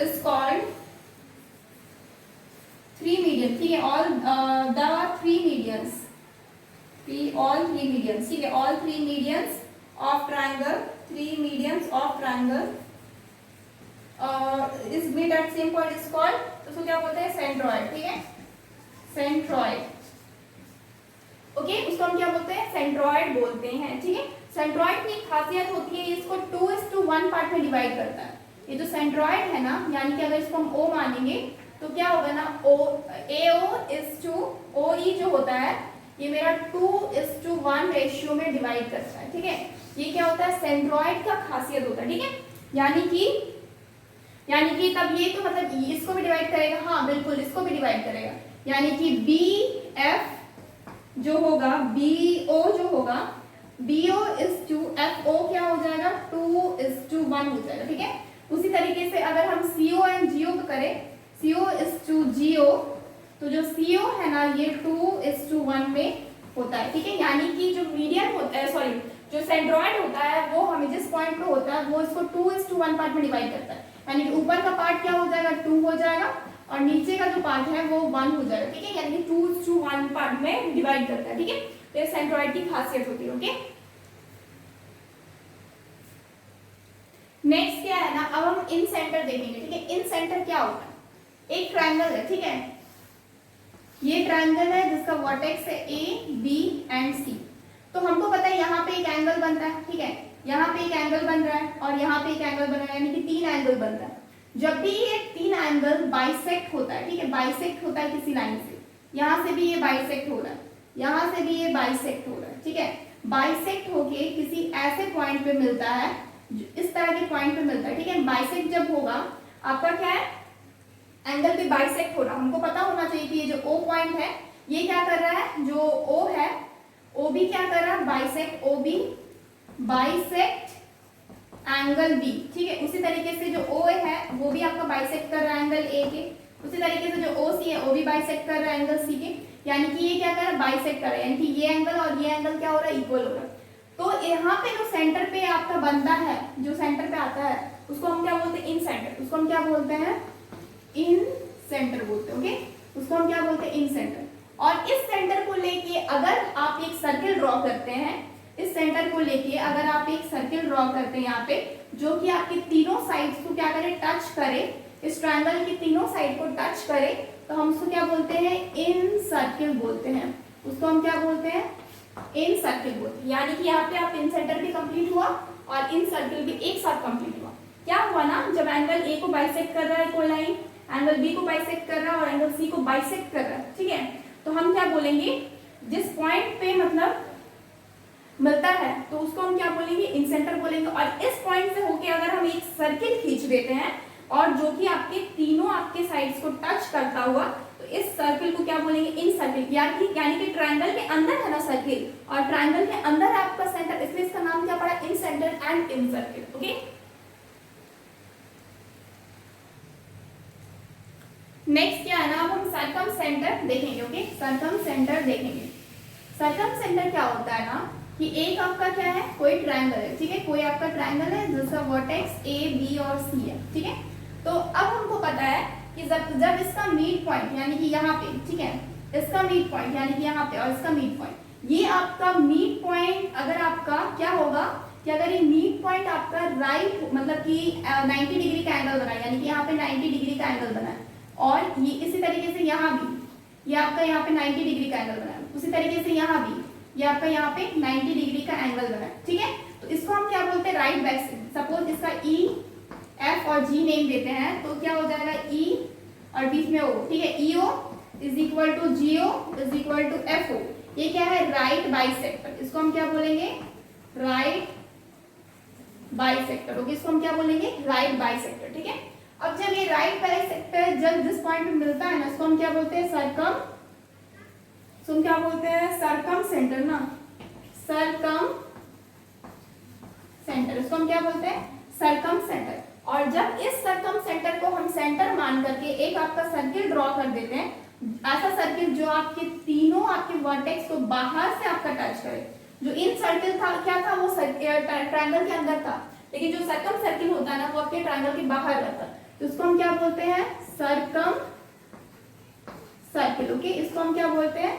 is called three median, ठीक है। all the three medians, all three medians, ठीक है, all three medians of triangle, three medians of triangle is meet at same point is called, तो उसको क्या बोलते हैं, centroid, ठीक है, सेंट्रॉइड, ओके। उसको हम क्या बोलते हैं, सेंट्रॉइड बोलते हैं, ठीक है। सेंट्रॉइड की खासियत होती है, इसको 2:1 पार्ट में डिवाइड करता है। ये जो सेंट्रॉइड है ना, यानी कि अगर इसको हम O मानेंगे तो क्या होगा ना, AO इज टू OE जो होता है ये मेरा 2:1 रेशियो में डिवाइड करता है, ठीक है। ये क्या होता है, सेंट्रॉइड का खासियत होता है, ठीक है। यानी कि तब ये तो मतलब इसको भी डिवाइड करेगा, हाँ बिल्कुल इसको भी डिवाइड करेगा, यानी कि BF जो होगा, BO जो होगा, BO इज टू FO क्या हो जाएगा, 2:1 हो जाएगा, ठीक है। उसी तरीके से अगर हम CO एंड GO को करें, CO इज टू GO, तो जो CO है ना ये 2:1 में होता है, ठीक है। यानी कि जो मीडियन होता है, सॉरी जो सेंट्रॉइड होता है वो हमें जिस पॉइंट पे होता है वो इसको 2:1 पार्ट में डिवाइड करता है, यानी कि ऊपर का पार्ट क्या हो जाएगा 2 हो जाएगा और नीचे का जो पार्ट है वो 1 हो जाएगा, ठीक है, यानी कि 2:1 पार्ट में डिवाइड करता है, ठीक है। तो ये सेंट्रॉइड की खासियत होती है। ओके, नेक्स्ट क्या है ना, अब हम इन सेंटर देखेंगे, ठीक है। इन सेंटर क्या होता है, एक ट्रायंगल है, ठीक है, ये ट्रायंगल है जिसका वर्टेक्स है ए बी एंड सी। तो हमको पता है यहाँ पे एक एंगल बन रहा है, ठीक है, यहाँ पे एक एंगल बन रहा है और यहाँ पे एक एंगल बन रहा है, यानी कि 3 एंगल बन रहा है। जब भी ये 3 एंगल बाइसेक्ट होता है, ठीक है, बाइसेक्ट होता है किसी लाइन से, यहाँ से भी ये बाइसेक्ट हो रहा है, यहाँ से भी ये बाइसेक्ट हो रहा है, ठीक है, बाइसेक्ट होके किसी ऐसे पॉइंट पे मिलता है, इस तरह के पॉइंट पे मिलता है, ठीक है। बाइसेक्ट जब होगा आपका क्या है, एंगल पे बाइसेक्ट हो रहा, हमको पता होना चाहिए कि ये जो O पॉइंट है ये क्या कर रहा है, जो O है O भी क्या कर रहा है, बाइसेक्ट O भी बाइसेक्ट एंगल B, ठीक है। उसी तरीके से जो O है वो भी आपका बाइसेक्ट कर रहा है एंगल A के, उसी तरीके से जो OC है वो भी बाइसेक्ट कर रहा है एंगल C के, यानी कि ये क्या कर रहा है, बाइसेक्ट कर रहा है, यानी कि ये एंगल और ये एंगल क्या हो रहा है, इक्वल हो रहा है। तो यहाँ पे जो सेंटर पे आपका बनता है, जो सेंटर पे आता है उसको हम क्या बोलते हैं, इन सेंटर, उसको हम क्या बोलते हैं, इन सेंटर बोलते हैं। ओके, उसको हम क्या बोलते हैं, इन सेंटर। और इस सेंटर को लेके अगर आप एक सर्किल ड्रॉ करते हैं, इस सेंटर को लेके अगर आप एक सर्किल ड्रॉ करते हैं यहाँ पे, जो कि आपके तीनों साइड्स को क्या करे, टच करे, इस ट्रायंगल की तीनों साइड को टच करे, तो हम उसको क्या बोलते हैं, इन सर्किल बोलते हैं। उसको हम क्या बोलते हैं, इन सर्किल बोलते हैं। यानी कि यहाँ पे आप इन सेंटर भी कंप्लीट हुआ और इन सर्किल भी एक साथ कंप्लीट हुआ। क्या हुआ ना, जब एंगल ए को बाइसेक्ट कर रहा है कोई लाइन, एंगल बी को बाइसेक्ट कर रहा है और एंगल सी को बाइसेक्ट कर रहा है, ठीक है, तो हम क्या बोलेंगे, जिस पॉइंट पे मतलब मिलता है तो उसको हम क्या बोलेंगे, इन सेंटर बोलेंगे। और इस पॉइंट से होके अगर हम एक सर्किल खींच देते हैं और जो कि आपके तीनों आपके साइड्स को टच करता हुआ, तो इस सर्किल को क्या बोलेंगे, इन सर्किल, यानी कि ट्रायंगल के अंदर है ना सर्किल और ट्रायंगल के अंदर है आपका सेंटर, इसलिए इसका नाम क्या पड़ा, incentre and incircle. Okay, next क्या है ना, अब हम सर्कम सेंटर देखेंगे। ओके, सर्कम सेंटर देखेंगे। सर्कम सेंटर क्या होता है ना, कि एक आपका क्या है, कोई ट्रायंगल है, ठीक है, कोई आपका ट्रायंगल है जिसका वर्टेक्स ए बी और सी है, ठीक है। तो अब हमको पता है कि जब इसका मिड पॉइंट यानी कि यहाँ पे, ठीक है, इसका मिड पॉइंट यानी कि यहाँ पे और इसका मिड पॉइंट, ये आपका मिड पॉइंट अगर आपका क्या होगा कि अगर ये मिड पॉइंट आपका राइट मतलब कि 90 डिग्री का एंगल बना, यानी कि यहाँ पे 90 डिग्री का एंगल बना है और ये इसी तरीके से यहाँ भी ये आपका यहाँ पे 90 डिग्री का एंगल बना है, उसी तरीके से यहाँ भी ये आपका यहाँ पे 90 डिग्री का एंगल बना है, ठीक है। तो इसको हम क्या बोलते हैं, राइट बाइसेक्ट। सपोज इसका ई एफ और जी नेम देते हैं तो क्या हो जाएगा, ई और बीच में ओ, ठीक है, E O is equal to G O is equal to F O. ये क्या है, राइट बाइसेक्टर, इसको हम क्या बोलेंगे, राइट बाइसेक्टर। ओके, इसको हम क्या बोलेंगे, राइट बाइसेक्टर, ठीक है। अब जब ये राइट बाइसेक्टर जब जिस पॉइंट पे मिलता है ना, इसको हम क्या बोलते हैं, सरकम, इसको क्या बोलते हैं, सरकम सेंटर ना, सरकम सेंटर, इसको हम क्या बोलते हैं, सरकम सेंटर। और जब इस सरकम सेंटर को हम सेंटर मान करके एक आपका सर्किल ड्रॉ कर देते हैं, ऐसा सर्किल जो आपके तीनों आपके वर्टेक्स को बाहर से आपका टच करे। जो इन सर्किल था क्या था, वो ट्रायंगल के अंदर था, लेकिन जो सरकम सर्किल होता है ना वो आपके ट्रायंगल के बाहर रहता है, तो इसको हम क्या बोलते हैं, सरकम सर्किल। ओके, इसको हम क्या बोलते हैं,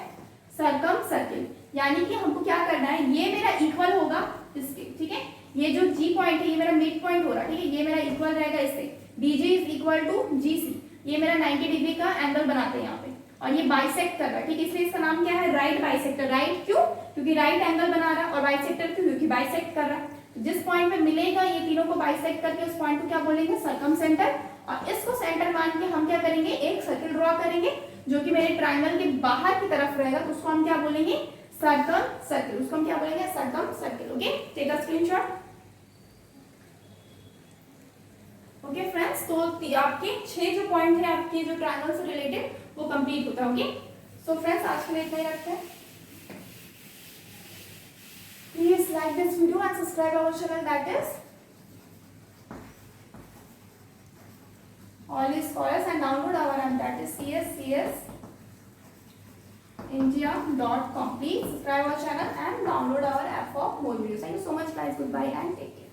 सरकम सर्किल। यानी कि हमको क्या करना है, ये मेरा इक्वल होगा इसके, ठीक है, ये जो G पॉइंट है ये मेरा मिड पॉइंट हो रहा है, ठीक है, ये मेरा इक्वल रहेगा इससे, BG is equal to GC, ये मेरा 90 डिग्री का एंगल बनाते हैं यहाँ पे और ये बाइसेक्ट कर रहा है, ठीक है, इसलिए इसका नाम क्या है, राइट बाइसेक्टर। राइट क्यों, क्योंकि राइट एंगल बना रहा है, और बाइसेक्टर क्यों, क्योंकि बाइसेक्ट कर रहा है। जिस पॉइंट पे मिलेगा ये तीनों को बाइसेक्ट करके उस पॉइंट को क्या बोलेंगे, सरकम सेंटर। और इसको सेंटर मान के हम क्या करेंगे, एक सर्किल ड्रॉ करेंगे जो कि मेरे ट्रायंगल के बाहर की तरफ रहेगा, तो उसको हम क्या बोलेंगे, सर्कम सर्किल। उसको हम क्या बोलेंगे, circumcircle. Okay, take a screenshot. Okay friends, तो आपके 6 जो पॉइंट है आपके जो ट्रायंगल से रिलेटेड वो कंप्लीट होता है। ओके, सो फ्रेंड्स आज के लिए इतना ही रखते हैं। Please like this video and subscribe our channel, that is All is Chorus, and download our app, that is CS india.com. Please subscribe our channel and download our app for more videos. Thank you so much guys. Goodbye and take care.